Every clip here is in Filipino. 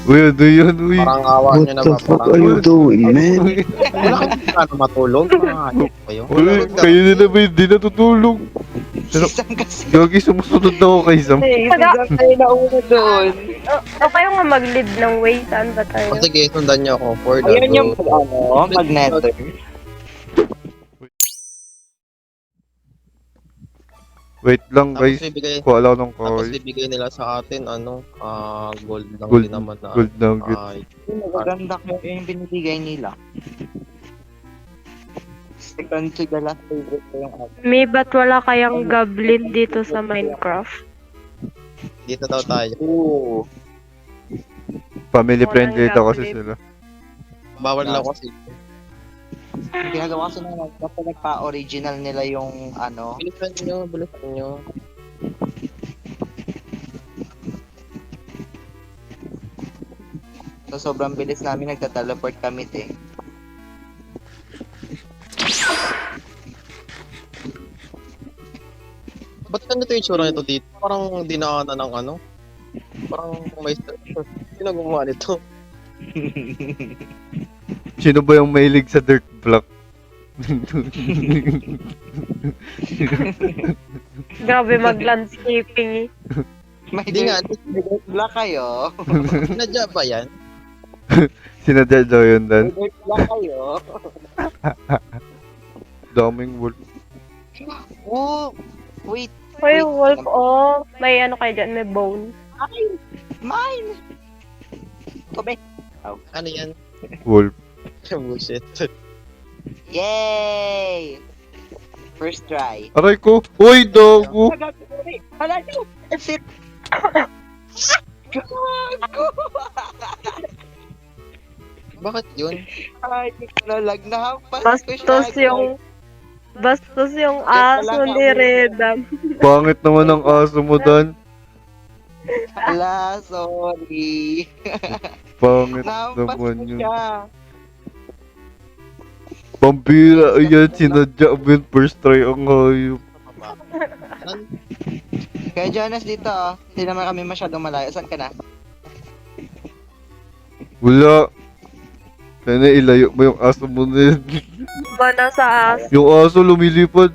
Uy, ano yun, uy? Parang awa What nyo na the ba? fuck Parang are you doing, man? wala kayong plano matulog? Mga hayop kayo. Uy, kayo na naman hindi natutulog. Si Sam kasi. Gagi, sumusunod na ako kay Sam. Si Sam tayo nauna doon. O kayo nga mag-lead ng way. Saan ba tayo? O sige, sundan nyo ako for the Ayun yung road. mag-nether. Wait lang, Tapos guys. bibigay, Kuha lang ng tapos kahoy. bibigay nila sa atin, gold lang Gold, din naman na. gold nugget. Ay, Magaganda ko yung binibigay nila. Second to the last favorite ko yung ako. May ba't wala kayang goblin dito sa Minecraft? dito daw tayo. Oo. Family friendly daw kasi Goblin. sila. Bawal lang kasi. Yung ginagawa ko na kasi nagpa-original nila yung ano. Bilisan nyo, bilisan nyo. So sobrang bilis namin nagta-teleport kami Ba't ganito yung tsura nito dito? Parang dinaanan ng ano? Parang may sino gumawa nito? Sino ba yung mahilig sa dirt block? Grabe mag-landscaping eh. May Hindi nga, dirt block kayo. sinadya ba yan? Sinadya daw yun, Dan. May dirt block kayo. Daming wolf. Oh, wait. Hoy, wolf, oh. May ano kayo dyan, may bone. Mine! Kobe. Ano yan? Wolf. Bullshit. Yay! First try. Aray ko! Uy, dogo! Hala nyo! That's it! Bakit yun? Ay, nalag na hampas ko siya. Bastos yung aso ni Redan. Pangit naman ang aso mo, Dan. Hala, sorry. Pangit Nahampas ko naman yun. siya. Pambira, ayan, sinadya mo yun. First try ang hayop. Kaya Jonas dito, hindi naman kami masyadong malayo. Saan ka na? Wala. Kaya na ilayo mo yung aso mo na yun. Ba nasa aso? Yung aso lumilipad.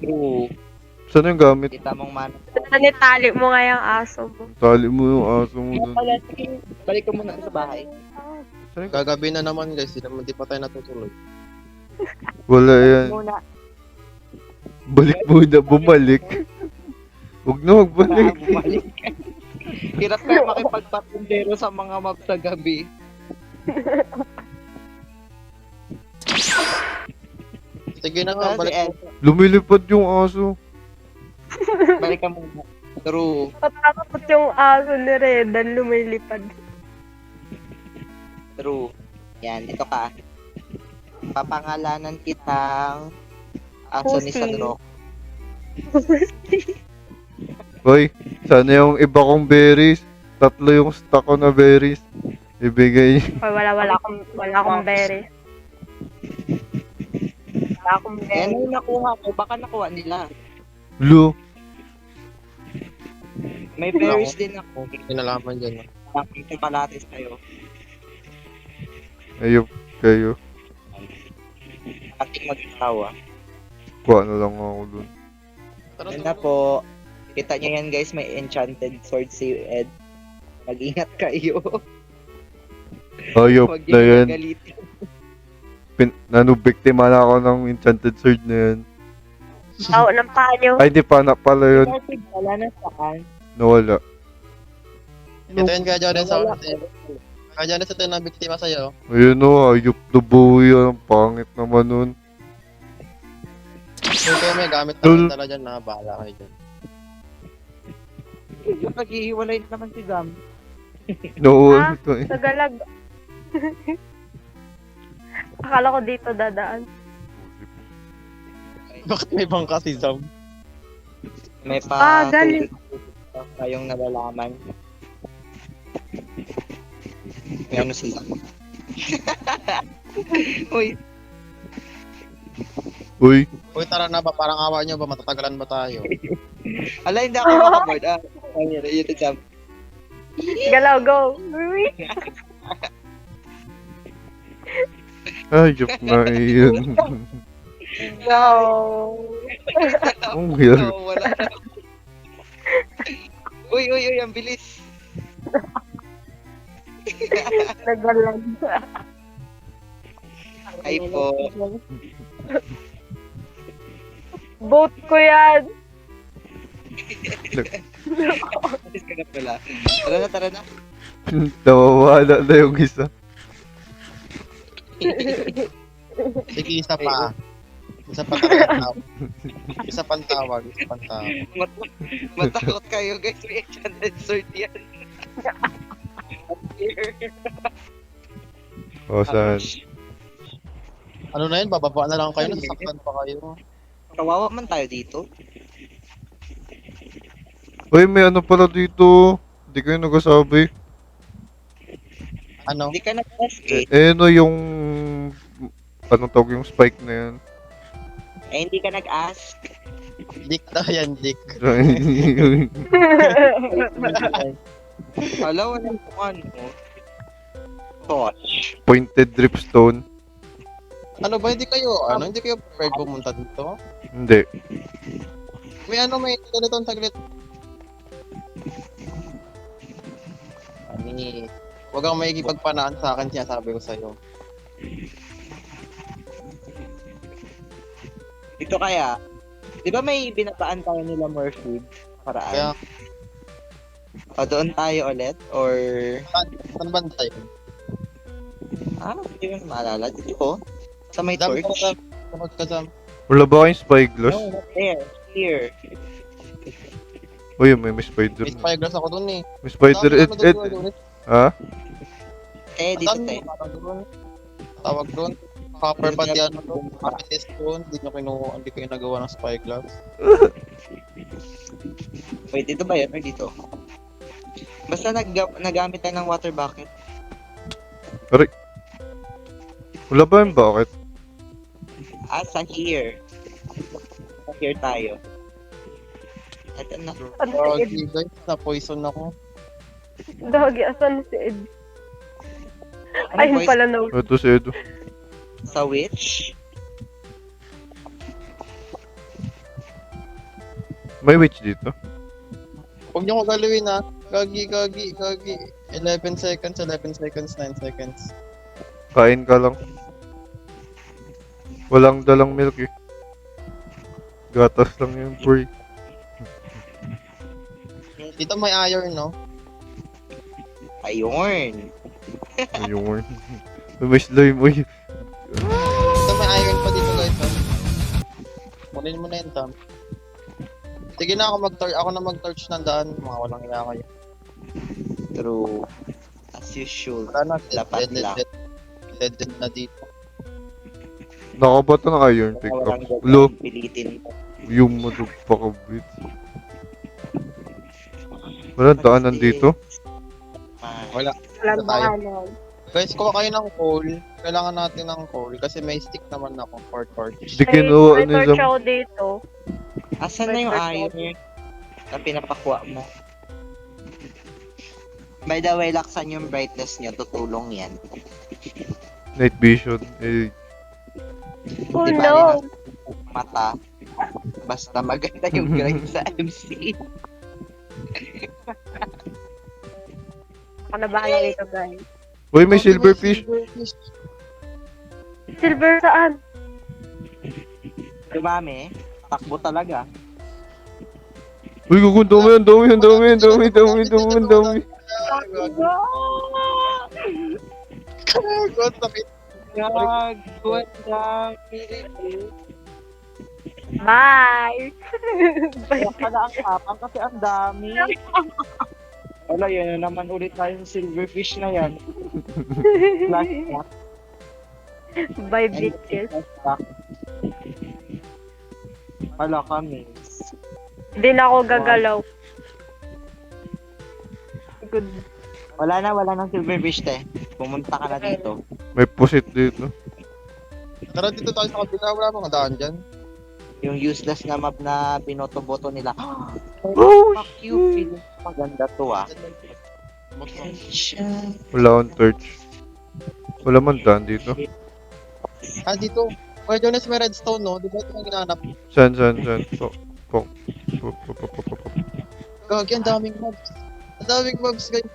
Oo. Saan yung gamit? Kita mong man. Tanitali mo nga yung aso mo. Tali mo yung aso mo dun. Balik ko muna sa bahay. Saan yung... Gagabi na naman guys, di pa tayo natutuloy. Wala yan. Muna. Balik muna, bumalik. Huwag na magbalik. Bumalik. Hirap kayo makipagpatundero sa mga mob sa gabi. Sige na nga, balik mo. Lumilipad yung aso. Balik ka muna. True. Patakot yung aso ni Redan lumilipad. True. Yan, ito ka. Papangalanan kitang aso ni Pussy. Sandro. Hoy, sana yung iba kong berries. 3 yung stock ko na berries. Ibigay. Hoy, wala akong berry. Wala akong Yan berry. yung nakuha ko. Baka nakuha nila. Lo. May berries din ako. Kinalaman dyan. Bakit palatis tayo? Ayop kayo. Ating mag-asawa. Kuha na lang ako dun. Yan na po. Kita nyo yan guys, may enchanted sword si Ed. Mag-ingat kayo. Ayop Huwag na yung yan. magalitin. Nanubiktima na ako ng enchanted sword na yan. Tao ng panyo. Ay, di pa na pala yun. Wala na saan. Nawala. Ito yun kaya dyan sa kaya dyan sa tayo na biktima sa'yo. Ayun o, ayop na buhay yan. Ang pangit naman nun. Kung kayo may gamit Lul. na tala dyan na bahala kayo dyan. Naghihiwalay na naman si Gam. No, Ah? ito eh. Nagalag. Akala ko dito dadaan. Bakit may bangka si Zam? May pa galing. kayong nalalaman. May ano sila. Uy, Uy, Uy, tara na ba? Parang awa nyo ba? Matatagalan ba tayo? ala hindi ako makaboard. Ayun, yun, jump. Galaw, go. Uy. Ayop nga yun. Go. Ang weird. Wala na. Uy, ang bilis. Nagalag. Ay po. Boat ko yan. Alis ka na pala. Tara na. Nawawala na yung isa. Sige, isa pa. Isa pa tawag. Isa pang tawag. Matakot kayo guys. May enchanted sword yan. O, saan? Ano na yun? Bababa na lang kayo. Nasasaktan pa kayo. Kawawa man tayo dito. Uy, may ano pala dito. Hindi kayo nagsasabi. Ano? Hindi ka nag-ask eh. No, yung... Anong tawag yung spike na yan? Hindi ka nag-ask. Dick daw yan, Dick. Wala kung ano. Touch. Pointed dripstone. Ano ba? Hindi kayo prepared pumunta dito? Hindi. May ganitong saglit. Huwag kang maikipagpanaan sa akin, sinasabi ko sa'yo. Dito kaya, di ba may binabaan tayo nila more food? Kaya, Paraan. O doon tayo ulit? Or, saan ba tayo? hindi ko na maalala. Dito, sa may Dami torch. ka sa... Wala ba kayong spyglass? No, not there. Here. Uy, may spider. May spyglass ako dun eh. May spider. Ha? Dito Ang dami tayo. doon. Tawag doon. Copper pati ano doon. Amethyst doon. Hindi ko nagawa ng spyglass. Wait, dito ba yan? Or dito? Basta nagamit tayo ng water bucket. Wala ba yung bakit? Sa here. Sa here tayo. Ito na. Ano Oh, si Ed? guys, na-poison ako. Doggy, asan si Ed? Ano, Ayun boys? pala na. Ito si Edo. Sa witch. May witch dito. Huwag niyo ko galawin ha. Gagi. 11 seconds, 9 seconds. Kain ka lang. Walang dalang milk eh. Gatas lang yung pre. Dito may iron, no? Ayun. Ayun. May slime. Uy. Dito may iron pa dito, guys, ha? Kunin mo na yun, Tom. Sige na ako mag-torch ng daan. Mga walang iya kayo. True. As usual. Wala na, Dapat lang. dead na dito. Nakabata ng iron pick up. Walang Lo, pilitin. yung madugpakabit. Walang daanan dito. Wala. Wala Ito tayo. ba Guys, kuha kayo ng coal. Kailangan natin ng coal kasi may stick naman ako for torch. Di kinuha May ni torch Zam. ako dito. Asan na yung iron na pinapakuha mo? By the way, laksan yung brightness nyo. Tutulong yan. Night vision. Eh, Oh Di ba, no! Mata. Basta maganda yung grind sa MC. Ako na bahala dito, guys. uy, may silverfish. Silver saan? Dumami. Takbo talaga. Uy, kukunto mo yan. Dami. God, sakit. Gagawin dami. Bye! Kaya pala ang tapang kasi ang dami. Wala, yan na naman ulit tayo sa silverfish na yan. Flashback. Bye, bitches. Flashback. Wala kami. Hindi na ako gagalaw. Good. Wala nang silverfish te. Pumunta ka na dito. May pusit dito. Tara dito tayo sa kabila. Wala mga daan dyan. Yung useless na map na binoto-boto nila. Oh, Fuck you, feeling ko maganda to ah. Wala akong torch. Wala man daan dito. Ah, dito. Kuya Jonas, may redstone, no? Di ba ito ang hinahanap? Saan? Oh, oh. Gagi, ang daming mobs. Ang daming mobs, guys.